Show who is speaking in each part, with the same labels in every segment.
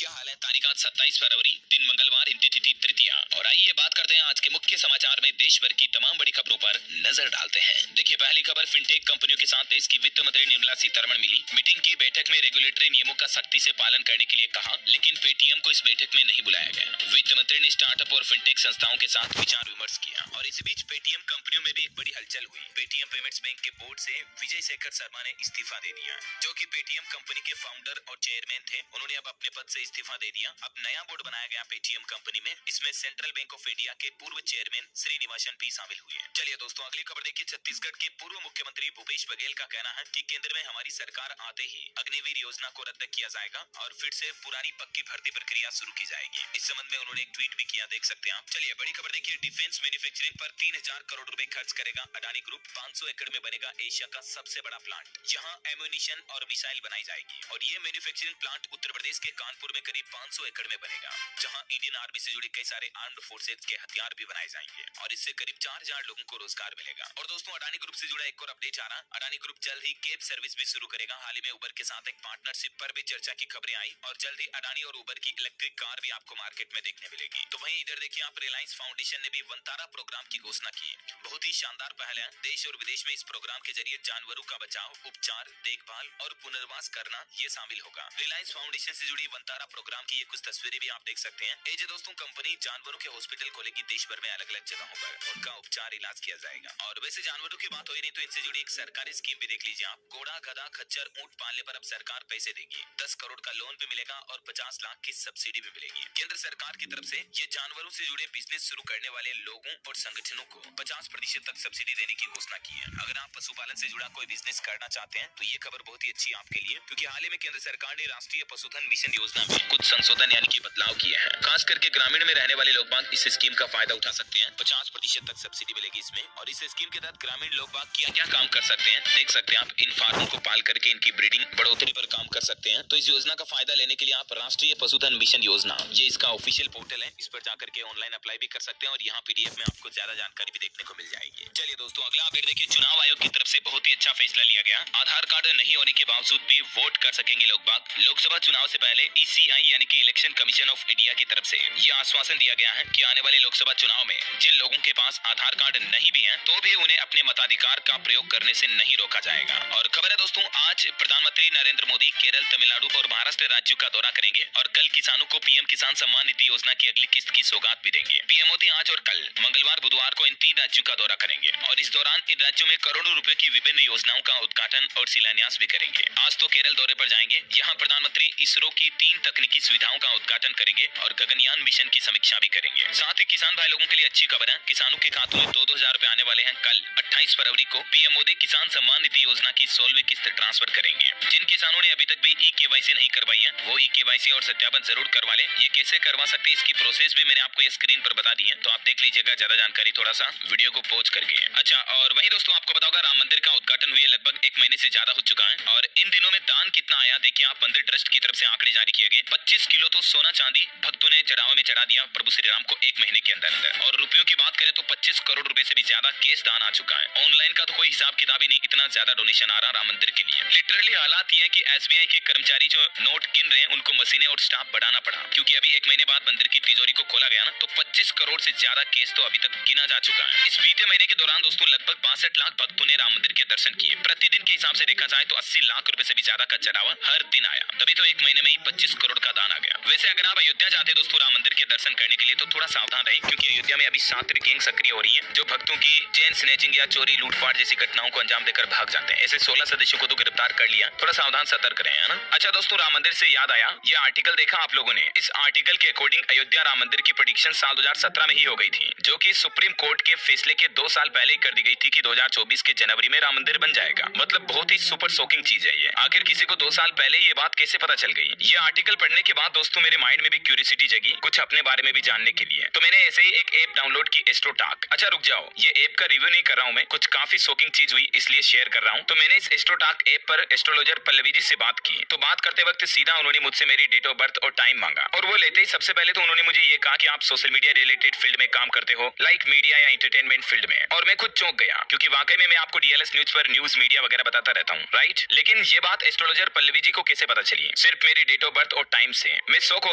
Speaker 1: क्या हाल है? तारीख आज 27 फरवरी, दिन मंगलवार, हिंदी तिथि तृतीया। और आइए बात करते हैं आज के मुख्य समाचार में देश भर की तमाम बड़ी खबरों पर नजर डालते हैं। देखिए, पहली खबर, फिनटेक कंपनियों के साथ देश की वित्त मंत्री निर्मला सीतारमण मिली। मीटिंग की बैठक में रेगुलेटरी नियमों का सख्ती से पालन करने के लिए कहा, लेकिन पेटीएम को इस बैठक में नहीं बुलाया गया। वित्त मंत्री ने स्टार्टअप और फिनटेक संस्थाओं के साथ विचार विमर्श किया। और इसी बीच पेटीएम कंपनियों में भी एक बड़ी हलचल हुई। पेटीएम पेमेंट्स बैंक के बोर्ड से विजय शेखर शर्मा ने इस्तीफा दे दिया, जो कि पेटीएम कंपनी के फाउंडर और चेयरमैन थे। उन्होंने अब अपने पद से इस्तीफा दे दिया। अब नया बोर्ड बनाया गया पेटीएम कंपनी में। इसमें सेंट्रल बैंक ऑफ इंडिया के पूर्व चेयरमैन श्रीनिवासन भी शामिल हुए। चलिए दोस्तों, अगली खबर देखिए। छत्तीसगढ़ के पूर्व मुख्यमंत्री भूपेश बघेल का कहना है कि केंद्र में हमारी सरकार आते ही अग्निवीर योजना को रद्द किया जाएगा और फिर से पुरानी पक्की भर्ती प्रक्रिया शुरू की जाएगी। इस संबंध में उन्होंने एक ट्वीट भी किया, देख सकते हैं आप। चलिए बड़ी खबर देखिए। डिफेंस मैन्युफैक्चरिंग पर 3000 करोड़ रुपए खर्च करेगा अडानी ग्रुप। 500 एकड़ में बनेगा एशिया का सबसे बड़ा प्लांट। यहाँ एम्यूनिशन और मिसाइल बनाई जाएगी। और ये मैन्युफैक्चरिंग प्लांट उत्तर प्रदेश के कानपुर में करीब 500 एकड़ में बनेगा, जहां इंडियन आर्मी से जुड़े कई सारे आर्म्ड फोर्सेज के हथियार भी बनाए जाएंगे। और इससे करीब 4000 लोगों को रोजगार मिलेगा। और दोस्तों, अडानी ग्रुप से जुड़ा एक और अपडेट आ रहा। अडानी ग्रुप जल्द ही कैब सर्विस भी शुरू करेगा। हाल ही में उबर के साथ एक पार्टनरशिप पर भी चर्चा की खबरें आई और जल्द ही अडानी और उबर की इलेक्ट्रिक कार भी आपको मार्केट में देखने मिलेगी। तो वहीं इधर देखिए आप, रिलायंस फाउंडेशन ने भी वंतारा प्रोग्राम की घोषणा की। बहुत ही शानदार पहल है। देश और विदेश में इस प्रोग्राम के जरिए जानवरों का बचाव, उपचार, देखभाल और पुनर्वास करना ये शामिल होगा। रिलायंस फाउंडेशन से जुड़ी वंतारा प्रोग्राम की ये कुछ तस्वीरें भी आप देख सकते हैं। ये जो दोस्तों, कंपनी जानवरों के हॉस्पिटल खोलेगी देश भर में, अलग अलग जगहों पर उनका उपचार, इलाज किया जाएगा। और वैसे जानवरों की बात हो ही नहीं तो इनसे जुड़ी एक सरकारी स्कीम भी देख लीजिए आप। घोड़ा, गधा, खच्चर, ऊंट पालने पर अब सरकार पैसे देगी। 10 करोड़ का लोन भी मिलेगा और 50 लाख की सब्सिडी भी मिलेगी। केंद्र सरकार की तरफ से ये जानवरों से जुड़े बिजनेस शुरू करने वाले लोगों और संगठनों को 50% तक सब्सिडी देने की घोषणा की है। अगर आप पशुपालन से जुड़ा कोई बिजनेस करना चाहते हैं तो ये खबर बहुत ही अच्छी है आपके लिए, क्योंकि हाल ही में केंद्र सरकार ने राष्ट्रीय पशुधन मिशन योजना में कुछ संशोधन यानी कि बदलाव किए हैं। खास करके ग्रामीण में रहने वाले लोग बाग इस स्कीम का फायदा उठा सकते हैं। 50% तक सब्सिडी मिलेगी इसमें। और इस स्कीम के तहत ग्रामीण लोग बाग क्या क्या काम कर सकते हैं, देख सकते हैं आप। इन फार्मों को पाल करके इनकी ब्रीडिंग, बढ़ोतरी पर काम कर सकते हैं। तो इस योजना का फायदा लेने के लिए आप राष्ट्रीय पशुधन मिशन योजना, ये इसका ऑफिशियल पोर्टल है, इस पर जाकर के ऑनलाइन अप्लाई भी कर सकते हैं। और यहाँ पीडीएफ में आपको ज्यादा जानकारी भी देखने को मिल जाएगी। चलिए दोस्तों, अगला अपडेट देखिए। चुनाव आयोग की तरफ से बहुत ही अच्छा फैसला लिया गया। आधार कार्ड नहीं होने के बावजूद भी वोट कर सकेंगे लोग बाग। लोकसभा चुनाव से पहले ईसीआई यानी कि इलेक्शन कमीशन ऑफ इंडिया की तरफ से यह आश्वासन दिया गया है कि आने वाले लोकसभा चुनाव में जिन लोगों के पास आधार कार्ड नहीं भी है तो भी उन्हें अपने मताधिकार का प्रयोग करने से नहीं रोका जाएगा। और खबर है दोस्तों, आज प्रधानमंत्री नरेंद्र मोदी केरल, तमिलनाडु और महाराष्ट्र राज्यों का दौरा करेंगे और कल किसानों को पीएम किसान सम्मान निधि योजना की अगली किस्त की सौगात भी देंगे। पीएम मोदी आज और कल मंगलवार, बुधवार को इन 3 राज्यों का दौरा करेंगे और इस दौरान इन राज्यों में करोड़ों रुपए की विभिन्न योजनाओं का उद्घाटन और शिलान्यास भी करेंगे। आज तो केरल दौरे पर जाएंगे। यहाँ प्रधानमंत्री इसरो की 3 तकनीकी सुविधाओं का उद्घाटन करेंगे और गगनयान मिशन की समीक्षा भी करेंगे। साथ ही किसान भाई लोगों के लिए अच्छी खबर है, किसानों के खातों में 2-2 हजार रुपए आने वाले हैं। कल 28 फरवरी को पीएम मोदी किसान सम्मान निधि योजना की 16वीं किस्त ट्रांसफर करेंगे। जिन किसानों ने अभी तक भी ई-केवाईसी नहीं करवाई है वो ई-केवाईसी और सत्यापन जरूर करवा ले। ये कैसे करवा सकते हैं, इसकी प्रोसेस भी मैंने आपको ये स्क्रीन पर बता दी है, तो आप देख लीजिएगा ज्यादा जानकारी थोड़ा सा वीडियो को पॉज करके। अच्छा, और वहीं दोस्तों आपको बताऊंगा, राम मंदिर का उद्घाटन हुए लगभग 1 महीने से ज्यादा हो चुका है और इन दिनों में दान कितना आया देखिए आप। मंदिर ट्रस्ट की तरफ से आंकड़े जारी किए गए। 25 किलो तो सोना चांदी भक्तों ने चढ़ावे में चढ़ा दिया प्रभु श्री राम को 1 महीने के अंदर अंदर। और रुपयों की बात करें तो 25 करोड़ रुपए से भी ज्यादा कैश दान आ चुका है। ऑनलाइन का तो कोई हिसाब किताब ही नहीं, इतना ज्यादा डोनेशन आ रहा राम मंदिर के लिए। लिटरली हालात ये है कि एसबीआई के कर्मचारी जो नोट गिन रहे हैं उनको मशीनें और स्टाफ बढ़ाना पड़ा, क्योंकि अभी 1 महीने बाद मंदिर की तिजोरी को खोला गया ना, तो 25 करोड़ से ज्यादा केस तो अभी तक गिना जा चुका है। इस बीते महीने के दौरान दोस्तों लगभग 62 लाख भक्तों ने राम मंदिर के दर्शन किए। प्रतिदिन के हिसाब से देखा जाए तो 80 लाख रुपए से भी ज्यादा का चढ़ावा हर दिन आया, तभी तो 1 महीने में ही 25 करोड़ का दान आ गया। वैसे अगर आप अयोध्या जाते दोस्तों राम मंदिर के दर्शन करने के लिए तो थोड़ा सावधान रहे, क्योंकि अयोध्या में अभी छात्र गैंग सक्रिय हो रही है जो भक्तों की चेन स्नैचिंग या चोरी, लूटपाट जैसी घटनाओं को अंजाम देकर भाग जाते हैं। ऐसे 16 सदस्यों को तो गिरफ्तार कर लिया। थोड़ा सावधान सतर्क रहे, है ना। अच्छा दोस्तों, राम मंदिर से याद आया, ये आर्टिकल देखा आप लोगों ने। इस आर्टिकल के अकॉर्डिंग अयोध्या राम मंदिर की प्रेडिक्शन साल 2017 में ही हो गई थी, जो कि सुप्रीम कोर्ट के फैसले के 2 साल पहले ही कर दी गई थी कि 2024 के जनवरी में राम मंदिर बन जाएगा। मतलब बहुत ही सुपर शॉकिंग चीज है ये। आखिर किसी को 2 साल पहले ये बात कैसे पता चल गई? ये आर्टिकल पढ़ने के बाद दोस्तों मेरे माइंड में भी क्यूरियोसिटी जगी कुछ अपने बारे में भी जानने के लिए। तो मैंने ऐसे ही एक ऐप डाउनलोड की, एस्ट्रोटॉक। अच्छा रुक जाओ, ये ऐप का रिव्यू नहीं कर रहा हूँ मैं, कुछ काफी शॉकिंग चीज हुई इसलिए शेयर कर रहा हूँ। तो मैंने इस एस्ट्रोटॉक ऐप पर एस्ट्रोलॉजर पल्लवी जी से बात की। तो बात करते वक्त सीधा उन्होंने मुझसे मेरी डेट ऑफ बर्थ और टाइम मांगा। और वो लेते ही सबसे पहले तो उन्होंने मुझे ये कहा कि आप सोशल मीडिया रिलेटेड फील्ड में काम करते हो, लाइक मीडिया या एंटरटेनमेंट फील्ड में। और मैं खुद चौंक गया, क्योंकि वाकई में मैं आपको डीएलएस न्यूज पर न्यूज मीडिया वगैरह बताता रहता हूँ, राइट। लेकिन ये बात एस्ट्रोलॉजर पल्लवी जी को कैसे पता चली? सिर्फ मेरी डेट ऑफ बर्थ और टाइम से। मैं शौक हो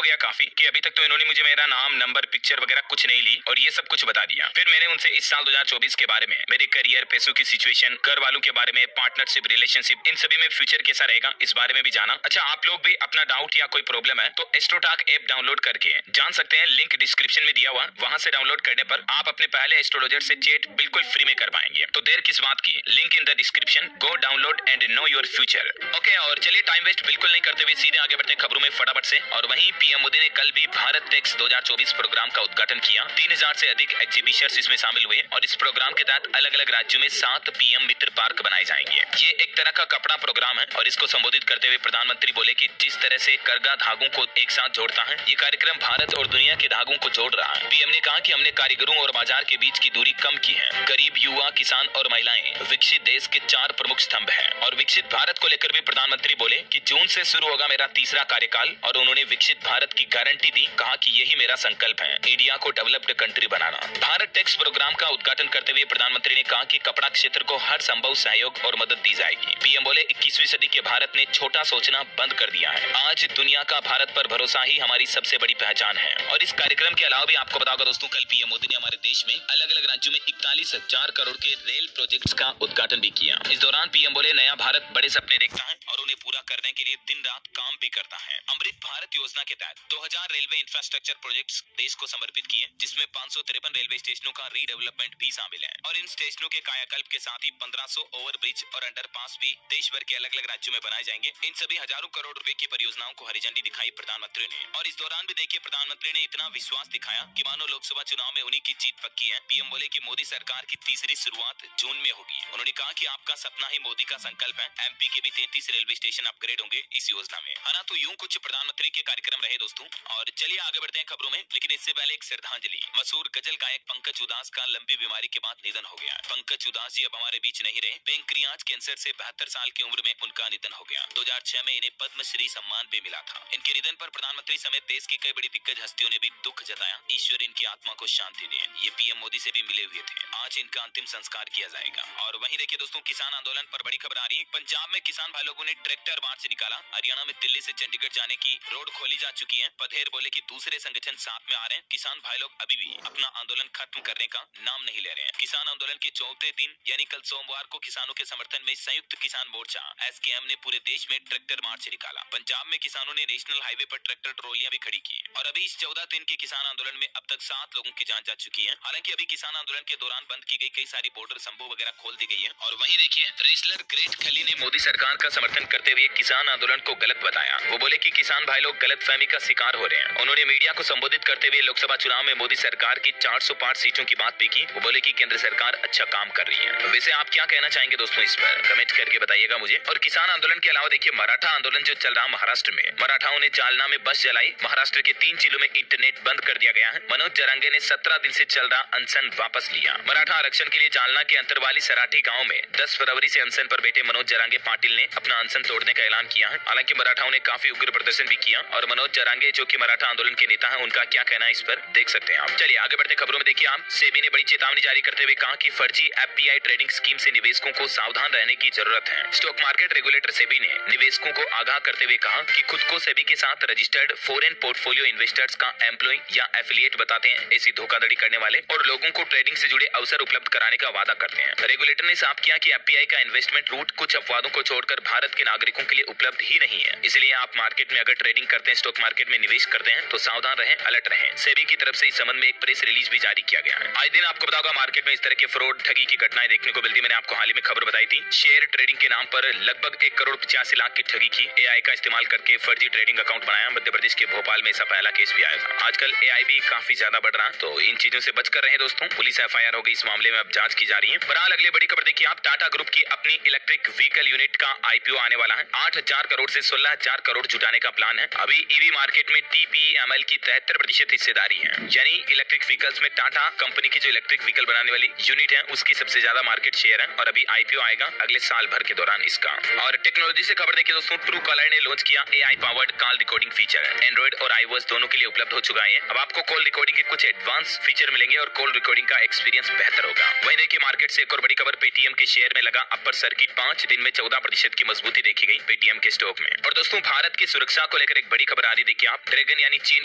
Speaker 1: गया काफी कि अभी तक तो इन्होंने मुझे मेरा नाम, नंबर, पिक्चर वगैरह कुछ नहीं ली और ये सब कुछ बता दिया। फिर मैंने उनसे इस साल 2024 के बारे में, मेरे करियर, पैसों की सिचुएशन, घर वालों के बारे में, पार्टनरशिप, रिलेशनशिप, इन सभी में फ्यूचर कैसा रहेगा इस बारे में भी जाना। अच्छा, आप लोग भी अपना डाउट या कोई प्रॉब्लम है तो एस्ट्रोटॉक ऐप डाउनलोड करके जान सकते हैं। लिंक डिस्क्रिप्शन में दिया हुआ, वहां से डाउनलोड करने पर आप अपने पहले एस्ट्रोलॉजर से चैट बिल्कुल फ्री में कर पाएंगे। तो देर किस बात की, link in the description, go download and know your future. Okay, और चलिए टाइम वेस्ट बिल्कुल नहीं करते हुए सीधे आगे बढ़ते हैं खबरों में फटाफट से। और वहीं पीएम मोदी ने कल भी भारत टेक्स 2024 प्रोग्राम का उद्घाटन किया। 3000 से अधिक एग्जीबिशंस इसमें शामिल हुए और इस प्रोग्राम के तहत अलग अलग राज्यों में 7 पीएम मित्र पार्क बनाए जाएंगे। ये एक तरह का कपड़ा प्रोग्राम है और इसको संबोधित करते हुए प्रधानमंत्री बोले कि जिस तरह से करगा धागों को एक साथ जोड़ता है, ये कार्यक्रम भारत और दुनिया के धागों को जोड़ रहा है। पीएम ने कहा कि हमने कारीगरों और बाजार के बीच की दूरी कम की है। गरीब, युवा, किसान और महिलाएं विकसित देश के 4 प्रमुख स्तंभ हैं। और विकसित भारत को लेकर भी प्रधानमंत्री बोले कि जून से शुरू होगा मेरा तीसरा कार्यकाल और उन्होंने विकसित भारत की गारंटी दी। कहा कि यही मेरा संकल्प है, इंडिया को डेवलप्ड कंट्री बनाना। भारत टेक्स प्रोग्राम का उद्घाटन करते हुए प्रधानमंत्री ने कहा कि कपड़ा क्षेत्र को हर संभव सहयोग और मदद दी जाएगी। पीएम बोले 21वीं सदी के भारत ने छोटा सोचना बंद कर दिया है। आज दुनिया का भारत पर भरोसा ही हमारी सबसे बड़ी पहचान है। और इस कार्यक्रम के अलावा भी आपको बताऊंगा दोस्तों, कल पीएम मोदी ने हमारे देश में अलग अलग राज्यों में 41,000 करोड़ के रेल प्रोजेक्ट्स का उद्घाटन भी किया। इस दौरान पीएम बोले नया भारत बड़े सपने देखता है और उन्हें पूरा करने के लिए दिन रात काम भी करता है। अमृत भारत योजना के तहत 2000 रेलवे इंफ्रास्ट्रक्चर प्रोजेक्ट्स देश को समर्पित किए, जिसमें 553 रेलवे स्टेशनों का रीडेवलपमेंट भी शामिल है। और इन स्टेशनों के कायाकल्प के साथ ही 1500 ओवरब्रिज और अंडरपास भी देश भर के अलग अलग राज्यों में बनाए जाएंगे। इन सभी हजारों करोड़ रुपए की परियोजनाओं को हरी झंडी दिखाई प्रधानमंत्री ने। और इस दौरान भी देखिए प्रधानमंत्री ने इतना विश्वास दिखाया कि मानो लोकसभा चुनाव में उन्हीं की जीत पक्की है। पीएम बोले कि मोदी सरकार की तीसरी शुरुआत जून में होगी। उन्होंने कहा कि आपका सपना ही मोदी का संकल्प है। एमपी के भी 33 रेलवे स्टेशन अपग्रेड होंगे इस योजना में, है ना। तो यूं कुछ प्रधानमंत्री के कार्यक्रम रहे दोस्तों। और चलिए आगे बढ़ते हैं खबरों में, लेकिन इससे पहले एक श्रद्धांजलि। मशहूर गजल गायक पंकज उदास का लंबी बीमारी के बाद निधन हो गया। पंकज उदास जी अब हमारे बीच नहीं रहे। पैंक्रियाज कैंसर से 72 साल की उम्र में उनका निधन हो गया। 2006 में इन्हें पद्मश्री सम्मान भी मिला था। इनके निधन पर प्रधानमंत्री समेत देश की कई बड़ी दिग्गज हस्तियों ने भी दुख जताया। ईश्वर इनकी आत्मा को शांति दे। ये पीएम मोदी से भी मिले हुए थे। आज इनका अंतिम संस्कार किया जाएगा। और वहीं देखिए दोस्तों, किसान आंदोलन पर बड़ी खबर आ रही है। पंजाब में किसान भाई लोगों ने ट्रैक्टर मार्च निकाला। हरियाणा में दिल्ली से चंडीगढ़ जाने की रोड खोली जा चुकी है। पधेर बोले कि दूसरे संगठन साथ में आ रहे हैं। किसान भाई लोग अभी भी अपना आंदोलन खत्म करने का नाम नहीं ले रहे हैं। किसान आंदोलन के 4थे दिन यानी कल सोमवार को किसानों के समर्थन में संयुक्त किसान मोर्चा एसकेएम ने पूरे देश में ट्रैक्टर मार्च निकाला। पंजाब में किसानों ने नेशनल हाईवे पर ट्रैक्टर ट्रॉलियां भी खड़ी की। और अभी इस 14 दिन के किसान आंदोलन में अब तक 7 लोगों की जान जा चुकी है। हालांकि अभी किसान आंदोलन के दौरान बंद की गई कई सारी बॉर्डर संभव वगैरह खोल दी गई है। और वहीं देखिए रेसलर ग्रेट खली ने मोदी सरकार का समर्थन करते हुए किसान आंदोलन को गलत बताया। वो बोले कि किसान भाई लोग गलतफहमी का शिकार हो रहे हैं। उन्होंने मीडिया को संबोधित करते हुए लोकसभा चुनाव में मोदी सरकार की 405 सीटों की बात भी की। वो बोले कि केंद्र सरकार अच्छा काम कर रही है। वैसे आप क्या कहना चाहेंगे दोस्तों, इस पर कमेंट करके बताइएगा मुझे। और किसान आंदोलन के अलावा देखिए मराठा आंदोलन जो चल रहा महाराष्ट्र में, मराठाओं ने जालना में बस जलाई। महाराष्ट्र के 3 जिलों में इंटरनेट बंद कर दिया गया है। मनोज जरांगे ने 17 दिन से चल रहा अनशन वापस लिया। मराठा आरक्षण के लिए जालना के अंतरवाली सराठी गांव में 10 फरवरी से अनशन पर बैठे मनोज जरांगे पाटिल ने अपना अनशन तोड़ने का ऐलान किया है। हालांकि मराठाओं ने काफी उग्र प्रदर्शन भी किया। और मनोज जरांगे जो कि मराठा आंदोलन के नेता हैं, उनका क्या कहना है इस पर देख सकते हैं आप। चलिए आगे बढ़ते खबरों में देखिए आप, सेबी ने बड़ी चेतावनी जारी करते हुए कहा कि फर्जी एफपीआई ट्रेडिंग स्कीम से निवेशकों को सावधान रहने की जरूरत है। स्टॉक मार्केट रेगुलेटर सेबी ने निवेशकों को आगाह करते हुए कहा कि खुद को सेबी के साथ रजिस्टर्ड फॉरेन पोर्टफोलियो इन्वेस्टर्स का एम्प्लॉय या एफिलिएट बताते हैं। ऐसी धोखाधड़ी करने वाले और लोगों को ट्रेडिंग से जुड़े अवसर उपलब्ध कराने का वादा करते हैं। रेगुलेटर ने साफ किया कि एफपीआई का इन्वेस्टमेंट रूट कुछ अपवादों को छोड़कर भारत के नागरिकों के लिए उपलब्ध ही नहीं है। इसलिए आप मार्केट में अगर ट्रेडिंग करते हैं, स्टॉक मार्केट में निवेश करते हैं तो सावधान रहें, अलर्ट रहें। सेबी की तरफ से इस संबंध में एक प्रेस रिलीज भी जारी किया गया है। आज दिन आपको बताऊंगा मार्केट में इस तरह के फ्रॉड ठगी की घटनाएं देखने को मिलती। मैंने आपको हाल ही में खबर बताई थी, शेयर ट्रेडिंग के नाम पर लगभग 1 करोड़ 85 लाख की ठगी की। एआई का इस्तेमाल करके फर्जी ट्रेडिंग अकाउंट बनाया। मध्य प्रदेश के भोपाल में ऐसा पहला केस भी आया था। आजकल एआई भी काफी ज्यादा बढ़ रहा, तो इन चीजों से बचकर रहे दोस्तों। पुलिस एफआईआर हो गई इस मामले में, अब जांच की जा रही है। बहरहाल अगली बड़ी खबर देखिए आप, टाटा ग्रुप की अपनी इलेक्ट्रिक व्हीकल यूनिट का आईपीओ आने वाला है। 8,000 करोड़ से 16,000 करोड़ जुटाने का प्लान है। अभी ईवी मार्केट में टीपीएमएल की 73% हिस्सेदारी है। यानी इलेक्ट्रिक व्हीकल्स में टाटा कंपनी की जो इलेक्ट्रिक व्हीकल बनाने वाली यूनिट है उसकी सबसे ज्यादा मार्केट शेयर है। और अभी आईपीओ आएगा अगले साल भर के दौरान इसका। और टेक्नोलॉजी से खबर देखिए दोस्तों, ट्रू कॉलर ने लॉन्च किया AI powered call recording feature. Android और आईओएस दोनों के लिए उपलब्ध हो चुका है। अब आपको कॉल रिकॉर्डिंग के कुछ एडवांस फीचर मिलेंगे और कॉल रिकॉर्डिंग का एक्सपीरियंस बेहतर होगा। वहीं देखिए मार्केट से एक और बड़ी खबर, पेटीएम के शेयर में लगा अपर सर्किट। 5 दिन में 14% की मजबूती देखी गई पेटीएम के स्टॉक में। और दोस्तों भारत की सुरक्षा सुरक्षा को लेकर एक बड़ी खबर आ रही, देखिए आप। ड्रैगन यानी चीन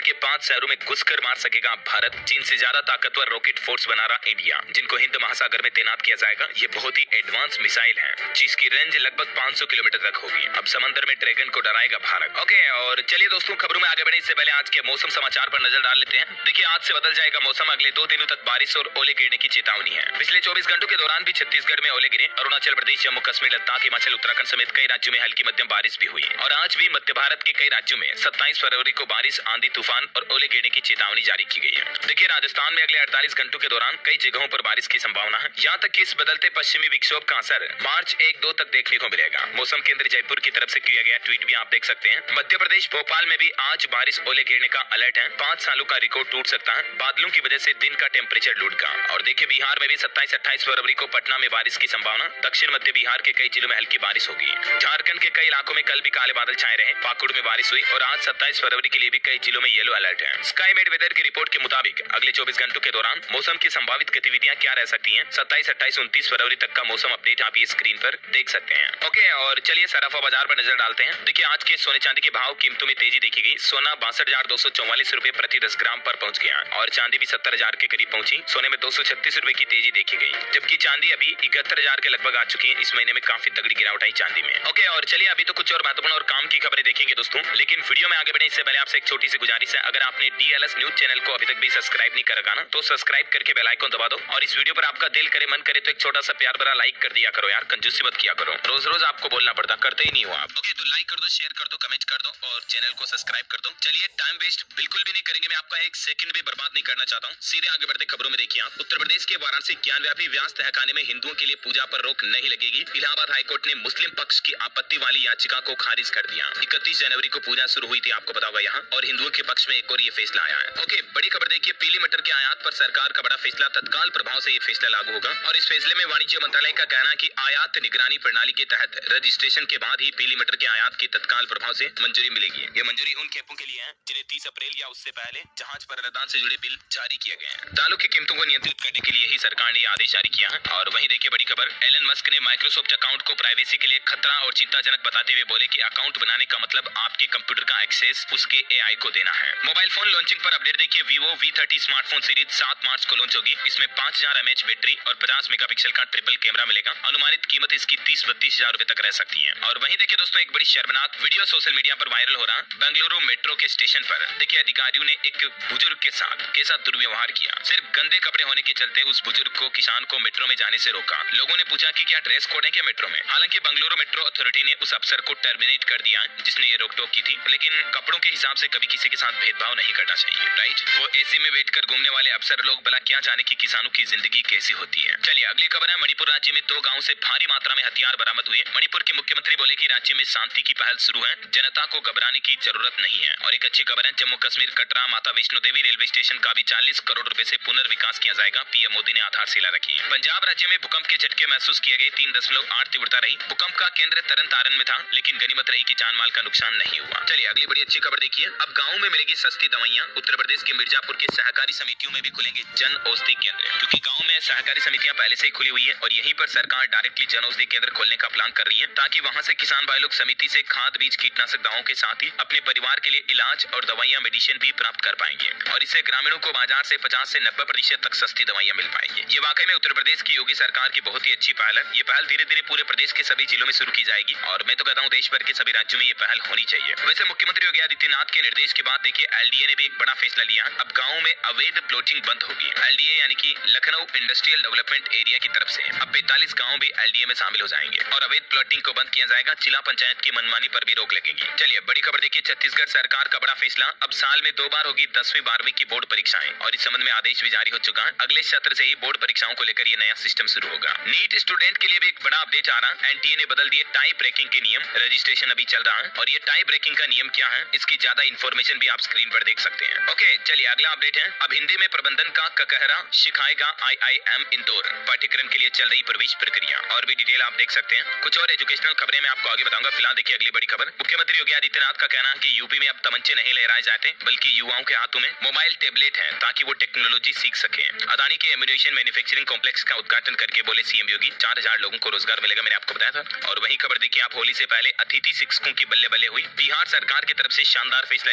Speaker 1: के 5 शहरों में घुसकर मार सकेगा भारत। चीन से ज्यादा ताकतवर रॉकेट फोर्स बना रहा इंडिया, जिनको हिंद महासागर में तैनात किया जाएगा। ये बहुत ही एडवांस मिसाइल है जिसकी रेंज लगभग 500 किलोमीटर तक होगी। अब समंदर में ड्रैगन को डराएगा भारत। ओके, और चलिए दोस्तों, खबरों में आगे बढ़े इससे पहले आज के मौसम समाचार पर नजर डाल लेते हैं। देखिए, आज से बदल जाएगा मौसम। अगले 2 दिनों तक बारिश और ओले गिरने की चेतावनी है। पिछले 24 घंटों के दौरान भी छत्तीसगढ़ में ओले गिरे। अरुणाचल प्रदेश, जम्मू कश्मीर, लद्दाख, हिमाचल, उत्तराखंड समेत कई राज्यों में हल्की मध्यम बारिश भी हुई। और आज भी मध्य भारत के कई राज्यों में 27 फरवरी को बारिश, आंधी, तूफान और ओले गिरने की चेतावनी जारी की गई है। देखिए, राजस्थान में अगले 48 घंटों के दौरान कई जगहों पर बारिश की संभावना है। यहाँ तक कि इस बदलते पश्चिमी विक्षोभ का असर मार्च 1-2 तक देखने को मिलेगा। मौसम केंद्र जयपुर की तरफ से किया गया ट्वीट भी आप देख सकते हैं। मध्य प्रदेश भोपाल में भी आज बारिश, ओले गिरने का अलर्ट है। 5 सालों का रिकॉर्ड टूट सकता है बादलों की वजह से। दिन का टेम्परेचर लुढ़का। और देखिए, बिहार में भी 27-28 फरवरी को पटना में बारिश की संभावना। दक्षिण मध्य बिहार के कई जिलों में हल्की बारिश होगी। झारखंड के कई इलाकों में कल भी काले बादल छाए रहे। पाकुड़ में बारिश हुई। और आज 27 फरवरी के लिए भी कई जिलों में येलो अलर्ट है। स्काईमेट वेदर की रिपोर्ट के मुताबिक अगले 24 घंटों के दौरान मौसम की संभावित गतिविधियां क्या रह सकती हैं। 27, 28, 29 फरवरी तक का मौसम अपडेट आप ये स्क्रीन पर देख सकते हैं। ओके, और चलिए सराफा बाजार पर नजर डालते हैं। देखिए, आज के सोने चांदी के भाव कीमतों में तेजी देखी गई। सोना 62,244 रुपए प्रति 10 ग्राम पर पहुंच गया और चांदी भी 70,000 के करीब पहुंची। सोने में 236 रुपए की तेजी देखी गई, जबकि चांदी अभी 71,000 के लगभग आ चुकी है। इस महीने में काफी तगड़ी गिरावट आई चांदी में। ओके, और चलिए अभी तो कुछ और महत्वपूर्ण और काम की खबरें देखेंगे दोस्तों, लेकिन वीडियो में आगे बढ़ने इससे पहले आपसे एक छोटी सी गुजारिश है। अगर आपने DLS न्यूज चैनल को अभी तक भी सब्सक्राइब नहीं कर रखा ना, तो सब्सक्राइब करके बेल आइकन दबा दो। और इस वीडियो पर आपका दिल करे, मन करे तो एक छोटा सा प्यार भरा लाइक कर दिया करो यार, कंजूसी मत किया करो। रोज रोज आपको बोलना पड़ता, करते ही नहीं हो आप। ओके, तो लाइक कर दो, शेयर कर दो, कमेंट कर दो और चैनल को सब्सक्राइब कर दो। चलिए, टाइम वेस्ट बिल्कुल भी नहीं करेंगे। मैं आपका एक सेकंड भी बर्बाद नहीं करना चाहता हूँ। सीधे आगे बढ़ते खबरों में देखिए आप। उत्तर प्रदेश के वाराणसी ज्ञानव्यापी व्यास तहखाने में हिंदुओं के लिए पूजा पर रोक नहीं लगेगी। इलाहाबाद हाईकोर्ट ने मुस्लिम पक्ष की आपत्ति वाली याचिका को खारिज कर दिया। 31 जनवरी को पूजा शुरू हुई थी, आपको पता होगा यहाँ, और हिंदुओं के पक्ष में एक और ये फैसला आया है। ओके, बड़ी खबर देखिए, पीली मटर के आयात पर सरकार का बड़ा फैसला। तत्काल प्रभाव से ये फैसला लागू होगा। और इस फैसले में वाणिज्य मंत्रालय का कहना है कि आयात निगरानी प्रणाली के तहत रजिस्ट्रेशन के बाद ही पीली मटर के आयात की तत्काल प्रभाव से मंजूरी मिलेगी। ये मंजूरी उन खेपों के लिए है जिन्हें 30 अप्रैल या उससे पहले जहाज पर लदान से जुड़े बिल जारी किए गए हैं। दालों की कीमतों को नियंत्रित करने के लिए ही सरकार ने आदेश जारी किया है। और वहीं देखिए, बड़ी खबर, एलन मस्क ने माइक्रोसॉफ्ट अकाउंट को प्राइवेसी के लिए खतरा और चिंताजनक बताते हुए बोले कि अकाउंट बनाने का मतलब आपके कंप्यूटर का एक्सेस उसके AI को देना है। मोबाइल फोन लॉन्चिंग पर अपडेट देखिए। Vivo V30 स्मार्टफोन सीरीज 7 मार्च को लॉन्च होगी। इसमें 5000 mAh बैटरी और 50 मेगापिक्सल का ट्रिपल कैमरा मिलेगा। अनुमानित कीमत इसकी 30-32 हजार रुपए तक रह सकती है। और वहीं देखिए दोस्तों, एक बड़ी शर्मनाक वीडियो सोशल मीडिया पर वायरल हो रहा। बेंगलुरु मेट्रो के स्टेशन पर देखिए, अधिकारियों ने एक बुजुर्ग के साथ कैसा दुर्व्यवहार किया। सिर्फ गंदे कपड़े होने के चलते उस बुजुर्ग को, किसान को मेट्रो में जाने से रोका। लोगों ने पूछा कि क्या ड्रेस कोड है क्या मेट्रो में। हालांकि बेंगलुरु मेट्रो अथॉरिटी ने उस अफसर को टर्मिनेट कर दिया जिसने ये रोक टोक की थी। लेकिन कपड़ों के हिसाब से कभी किसी के साथ भेदभाव नहीं करना चाहिए, राइट। वो AC में बैठ कर घूमने वाले अफसर लोग भला क्या जाने की किसानों की जिंदगी कैसी होती है। चलिए अगली खबर है। मणिपुर राज्य में 2 गाँव से भारी मात्रा में हथियार बरामद हुए। मणिपुर के मुख्यमंत्री बोले कि राज्य में शांति की पहल शुरू है, जनता को घबराने की जरूरत नहीं है। और एक अच्छी खबर है, जम्मू कश्मीर कटरा माता वैष्णो देवी रेलवे स्टेशन का भी 40 करोड़ रुपए से पुनर्विकास किया जाएगा। PM मोदी ने आधारशिला रखी। पंजाब राज्य में भूकंप के झटके महसूस किए गए। 3.8 तीव्रता रही। भूकंप का केंद्र तरन तारण में था, लेकिन गनीमत रही कि जान माल का नुकसान नहीं हुआ। चलिए अगली बड़ी अच्छी खबर देखिए। अब गाँव में मिलेगी सस्ती दवाइयाँ। उत्तर प्रदेश के मिर्जापुर के सहकारी समितियों में भी खुलेंगे जन औषधि केंद्र, क्योंकि गाँव में सहकारी समितियाँ पहले से ही खुली हुई है। और यहीं पर सरकार डायरेक्टली जन औषधि केंद्र खोलने का प्लान कर रही है, ताकि वहाँ से किसान भाई लोग समिति से खाद, बीज, कीटनाशक दवाओं के साथ ही अपने परिवार के लिए इलाज और दवाइयाँ, मेडिसिन भी प्राप्त कर पाएंगे। और इससे ग्रामीणों को बाजार से 50 से 90% तक सस्ती दवाइयाँ मिल पाएंगी। ये वाकई में उत्तर प्रदेश की योगी सरकार की बहुत ही अच्छी पहल है। ये पहल धीरे धीरे पूरे प्रदेश के सभी जिलों में शुरू की जाएगी। और मैं तो कहता हूँ देश भर के सभी राज्यों में ये पहल होनी चाहिए। वैसे मुख्यमंत्री योगी आदित्यनाथ के निर्देश के बाद देखिए, LDA ने भी एक बड़ा फैसला लिया। अब गाँव में अवैध प्लॉटिंग बंद होगी। LDA यानी कि लखनऊ इंडस्ट्रियल डेवलपमेंट एरिया की तरफ से अब 45 गाँव भी LDA में शामिल हो जाएंगे और अवैध प्लॉटिंग को बंद किया जाएगा। जिला पंचायत की मनमानी पर भी रोक लगेगी। चलिए बड़ी खबर देखिए, छत्तीसगढ़ सरकार का बड़ा फैसला। अब साल में 2 बार होगी 10वीं 12वीं की बोर्ड परीक्षाएं, और इस संबंध में आदेश भी जारी हो चुका है। अगले सत्र से ही बोर्ड परीक्षाओं को लेकर ये नया सिस्टम शुरू होगा। नीट स्टूडेंट के लिए भी एक बड़ा अपडेट आ रहा है। NTA ने बदल दिए टाई ब्रेकिंग के नियम। रजिस्ट्रेशन अभी चल रहा है और ये टाई ब्रेकिंग का नियम क्या है, इसकी ज्यादा इन्फॉर्मेशन भी आप स्क्रीन पर देख सकते हैं। ओके, चलिए अगला अपडेट है। अब हिंदी में प्रबंधन का ककहरा सिखाएगा IIM इंदौर। पाठ्यक्रम के लिए चल रही प्रवेश प्रक्रिया और भी डिटेल आप देख सकते हैं। कुछ और एजुकेशनल खबरें मैं आपको आगे बताऊंगा। फिलहाल देखिए अगली बड़ी खबर। मुख्यमंत्री योगी आदित्यनाथ का कहना है कि यूपी में अब तमंचे नहीं लहराए जाते, बल्कि युवाओं के हाथों में मोबाइल टैबलेट है, ताकि वो टेक्नोलॉजी सीख सके। अदानी के एम्यूनेशन मैन्युफैक्चरिंग कॉम्प्लेक्स का उद्घाटन करके बोले CM योगी, 4000 लोगों को रोजगार मिलेगा, मैंने आपको बताया था। और वही खबर देखिए आप, होली से पहले अतिथि शिक्षकों की बल्ले बल्ले हुई। बिहार सरकार की तरफ से शानदार फैसला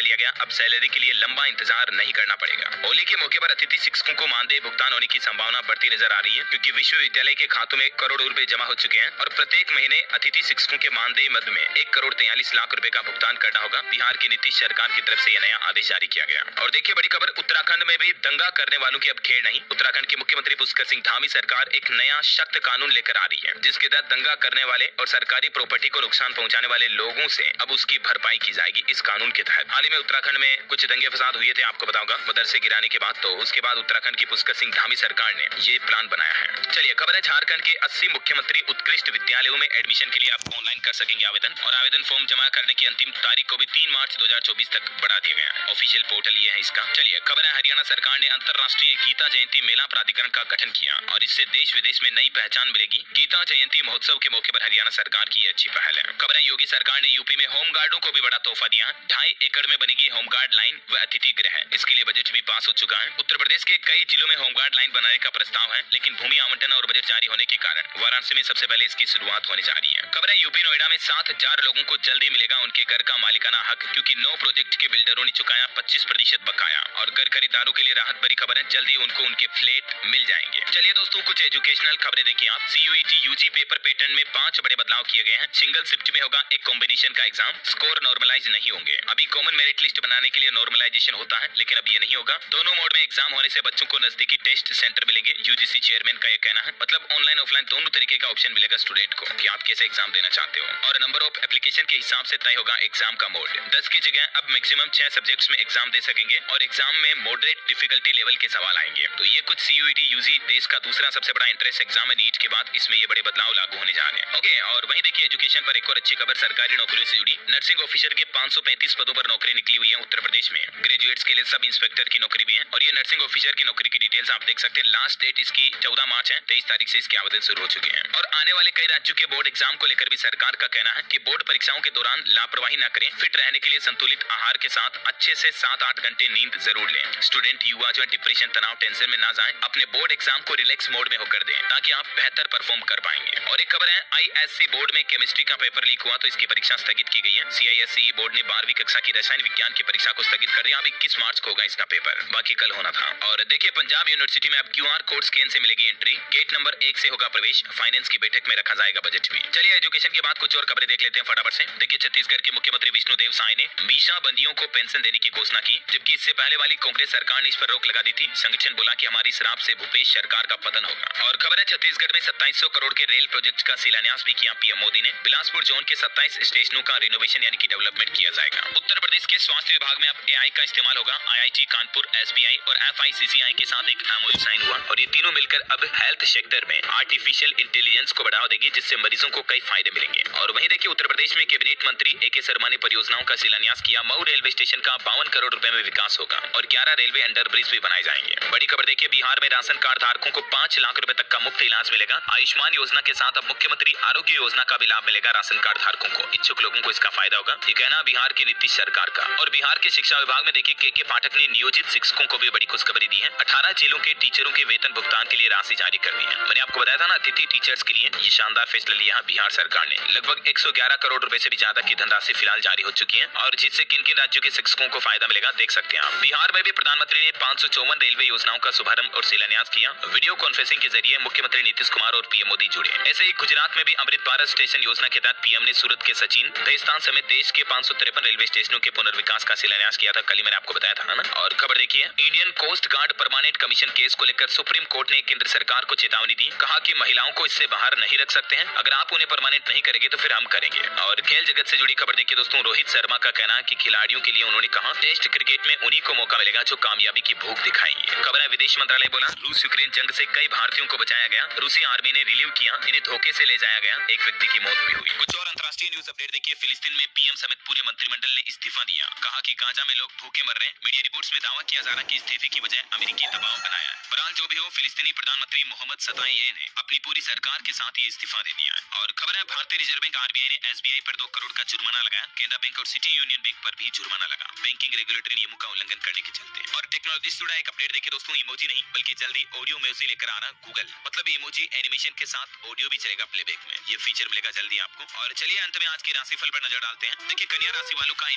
Speaker 1: लिया गया। अब सैलरी के लिए लंबा इंतजार नहीं करना पड़ेगा। होली के मौके पर अतिथि शिक्षकों को मानदेय भुगतान होने की संभावना बढ़ती नजर आ रही है, क्योंकि विश्वविद्यालय के खातों में करोड़ों रुपए जमा हो चुके हैं और प्रत्येक महीने अतिथि शिक्षकों के मानदेय मद में 1,43,00,000 रुपए का भुगतान करना होगा। बिहार की नीतीश सरकार की तरफ से यह नया आदेश जारी किया गया। और देखिए बड़ी खबर, उत्तराखंड में भी दंगा करने वालों की अब खेड़ नहीं। उत्तराखंड के मुख्यमंत्री पुष्कर सिंह धामी सरकार एक नया सख्त कानून लेकर आ रही है, जिसके तहत दंगा करने वाले और सरकारी प्रॉपर्टी को नुकसान पहुंचाने वाले लोगों से अब उसकी भरपाई की जाएगी इस कानून के तहत। हाल ही में उत्तराखंड में कुछ दंगे फसाद हुए थे, आपको बताऊंगा, मदरसे गिराने के बाद। तो उसके बाद उत्तराखंड की पुष्कर सिंह धामी सरकार ने ये प्लान बनाया है। चलिए खबर है, झारखंड के 80 मुख्यमंत्री उत्कृष्ट विद्यालयों में एडमिशन के लिए आप ऑनलाइन कर सकेंगे आवेदन, और आवेदन फॉर्म जमा करने की अंतिम तारीख को भी 3 मार्च 2024 तक बढ़ा दिया गया है। ऑफिशियल पोर्टल ये है इसका। चलिए खबर है, हरियाणा सरकार ने अंतर्राष्ट्रीय गीता जयंती मेला प्राधिकरण का गठन किया और इससे देश विदेश में नई पहचान मिलेगी। गीता जयंती महोत्सव के मौके पर हरियाणा सरकार की अच्छी पहल है। खबर है, योगी सरकार ने यूपी में होमगार्डों को भी बड़ा तोहफा दिया। 2.5 एकड़ में बनेगी होमगार्ड लाइन व अतिथि गृह। इसके लिए बजट भी पास हो चुका है। उत्तर प्रदेश के कई जिलों में होमगार्ड लाइन बनाने का प्रस्ताव है, लेकिन भूमि आवंटन और बजट जारी होने के कारण वाराणसी में सबसे पहले इसकी शुरुआत होने जा रही है। खबर है, यूपी नोएडा में 7,000 लोगों को जल्द ही मिलेगा उनके घर का मालिकाना हक, क्योंकि 9 प्रोजेक्ट के बिल्डरों ने चुकाया 25% बकाया। और घर खरीदारों के लिए राहत भरी खबर है, जल्द ही उनको उनके फ्लैट मिल जाएंगे। चलिए दोस्तों, कुछ एजुकेशनल खबरें देखिए आप। CUET UG पेपर पैटर्न में 5 बड़े बदलाव किए गए हैं। सिंगल शिफ्ट में होगा एक कॉम्बिनेशन का एग्जाम, स्कोर नॉर्मलाइज नहीं होंगे। अभी कॉमन मेरिट लिस्ट बनाने के लिए नॉर्मलाइजेशन होता है, लेकिन अब ये नहीं होगा। दोनों मोड में एग्जाम होने से बच्चों को नजदीकी टेस्ट सेंटर मिलेंगे। UGC चेयरमैन का यह कहना है, मतलब ऑनलाइन ऑफलाइन दोनों तरीके का ऑप्शन मिलेगा स्टूडेंट को कि आप कैसे एग्जाम देना चाहते हो। और नंबर ऑफ एप्लीकेशन के हिसाब से तय होगा एग्जाम का मोड। 10 की जगह अब मैक्सिमम 6 सब्जेक्ट्स में एग्जाम दे सकेंगे और एग्जाम में मॉडरेट डिफिकल्टी लेवल के सवाल आएंगे। तो ये कुछ CUET UG देश का दूसरा सबसे बड़ा एंट्रेंस एग्जाम है नीट के बाद, इसमें ये बड़े बदलाव लागू होने जा रहे हैं। ओके, और वहीं देखिए एजुकेशन पर एक और अच्छी खबर सरकारी नौकरियों से जुड़ी। नर्सिंग ऑफिसर के 535 पदों पर नौकरी निकली हुई है उत्तर प्रदेश में। ग्रेजुएट्स के लिए सब इंस्पेक्टर की नौकरी भी है और ये नर्सिंग ऑफिसर की नौकरी की डिटेल्स आप देख सकते हैं। लास्ट डेट इसकी 14 मार्च है, 23 तारीख से इसके आवेदन शुरू हो चुके हैं। और आने वाले कई राज्यों के बोर्ड एग्जाम को लेकर भी सरकार का कहना है कि बोर्ड परीक्षाओं के दौरान लापरवाही न करें। फिट रहने के लिए संतुलित आहार के साथ अच्छे से 7-8 घंटे नींद जरूर लें। स्टूडेंट युवा जो डिप्रेशन, तनाव, टेंशन में ना जाएं, अपने बोर्ड एग्जाम को रिलैक्स मोड में होकर दें ताकि आप बेहतर परफॉर्म कर पाएंगे। और एक खबर है, ISC बोर्ड में केमिस्ट्री का पेपर लीक हुआ तो इसकी परीक्षा स्थगित की गई है। CISE बोर्ड ने 12वीं कक्षा की रसायन विज्ञान की परीक्षा को स्थगित कर दिया। अब 21 मार्च को होगा इसका पेपर, बाकी कल होना था। और देखिए पंजाब यूनिवर्सिटी में अब QR कोड स्कैन से मिलेगी एंट्री। गेट नंबर 1 से होगा प्रवेश। फाइनेंस की बैठक में रखा जाएगा बजट भी। चलिए एजुकेशन के बाद कुछ और खबरें देख लेते हैं फटाफट से। देखिए छत्तीसगढ़ के मुख्यमंत्री विष्णुदेव साय ने मीशा बंदियों को पेंशन देने की घोषणा की, जबकि इससे पहले वाली कांग्रेस सरकार ने इस पर रोक लगा दी थी। संगठन बोला कि हमारी शराब से भूपेश सरकार का पतन होगा। और खबर है, छत्तीसगढ़ में 2700 करोड़ के रेल प्रोजेक्ट का शिलान्यास भी किया PM मोदी ने। बिलासपुर जोन के 27 स्टेशनों का रिनोवेशन यानी कि डेवलपमेंट किया जाएगा। उत्तर प्रदेश के स्वास्थ्य विभाग में अब AI का इस्तेमाल होगा। IIT कानपुर, SBI और FICCI के साथ एक MOU साइन हुआ और ये तीनों मिलकर अब हेल्थ सेक्टर में आर्टिफिशियल इंटेलिजेंस को बढ़ावा देगी, जिससे मरीजों को कई फायदे मिलेंगे। और वहीं देखिए उत्तर प्रदेश में कैबिनेट मंत्री AK शर्मा ने परियोजनाओं का शिलान्यास किया। मऊ रेलवे स्टेशन का 52 करोड़ रुपए में विकास होगा और 11 रेलवे अंडर ब्रिज भी बनाए जाएंगे। बड़ी खबर देखिए, बिहार में राशन कार्ड धारकों को 5 लाख रुपए तक का मुफ्त इलाज मिलेगा। आयुष्मान योजना के साथ अब मुख्यमंत्री आरोग्य योजना का भी लाभ मिलेगा राशन कार्ड धारकों को। इच्छुक लोगों को इसका फायदा होगा, ये कहना बिहार की नीतीश सरकार का। और बिहार के शिक्षा विभाग में देखिए KK पाठक ने नियोजित शिक्षकों को भी बड़ी खुशखबरी दी है। 18 जिलों के टीचरों के वेतन भुगतान के लिए राशि जारी कर दी है। मैंने आपको बताया था ना, अतिथि टीचर्स के लिए ये शानदार फैसला लिया है बिहार सरकार ने। लगभग 111 करोड़ रुपए से भी ज्यादा की धनराशि फिलहाल जारी हो चुकी है और जिससे किन किन राज्यों के शिक्षकों को फायदा मिलेगा देख सकते हैं आप। बिहार में भी प्रधानमंत्री ने 554 रेलवे योजनाओं का शुभारंभ और शिलान्यास किया। वीडियो कॉन्फ्रेंसिंग के जरिए मुख्यमंत्री नीतीश कुमार और PM मोदी जुड़े। ऐसे ही गुजरात में भी अमृत भारत स्टेशन योजना के तहत PM ने सूरत के सचिन, दहेस्तान समेत देश के 553 रेलवे स्टेशनों के पुनर्विकास का शिलान्यास किया था। कल ही मैंने आपको बताया था ना। और खबर देखिए, Indian coast guard permanent commission case को लेकर सुप्रीम कोर्ट ने केंद्र सरकार को चेतावनी दी। कहा कि महिलाओं को इससे बाहर नहीं रख सकते हैं, अगर आप उन्हें परमानेंट नहीं करेंगे तो फिर हम करेंगे। और खेल जगत से जुड़ी खबर देखिए दोस्तों, रोहित शर्मा का कहना है कि खिलाड़ियों के लिए उन्होंने कहा टेस्ट क्रिकेट में उन्हीं को मौका मिलेगा जो कामयाबी की भूख दिखाएंगे। खबर है, विदेश मंत्रालय बोला रूस यूक्रेन जंग से कई भारतीयों को बचाया गया। रूसी आर्मी ने रिलीव किया, इन्हें धोखे से ले जाया गया। एक व्यक्ति की मौत भी हुई। कुछ और अंतर्राष्ट्रीय न्यूज अपडेट देखिए, फिलिस्तीन में PM समेत पूरे मंत्रिमंडल ने इस्तीफा दिया। कहा कि गाजा में लोग भूखे मर रहे हैं। मीडिया रिपोर्ट्स में दावा किया जा रहा है कि इस्तीफे की वजह अमेरिकी दबाव बनाया है। बहरहाल जो भी हो, फिलिस्तीनी प्रधानमंत्री मोहम्मद सताइये ने अपनी पूरी सरकार के साथ ये इस्तीफा दे दिया है। और खबर है, भारतीय रिजर्व बैंक RBI ने SBI पर 2 करोड़ का जुर्माना लगाया। केनरा बैंक और सिटी यूनियन बैंक पर भी जुर्माना लगा, बैंकिंग रेगुलेटरी नियमों का उल्लंघन करने के चलते। और टेक्नोलॉजी से जुड़ा एक अपडेट देखिए दोस्तों, इमोजी नहीं बल्कि जल्दी ऑडियो म्यूजिक लेकर आ रहा गूगल। मतलब इमोजी एनिमेशन के साथ ऑडियो भी चलेगा प्लेबैक में। ये फीचर मिलेगा जल्दी आपको। और चलिए अंत में आज के राशिफल पर नजर डालते हैं। देखिए कन्या राशि वालों का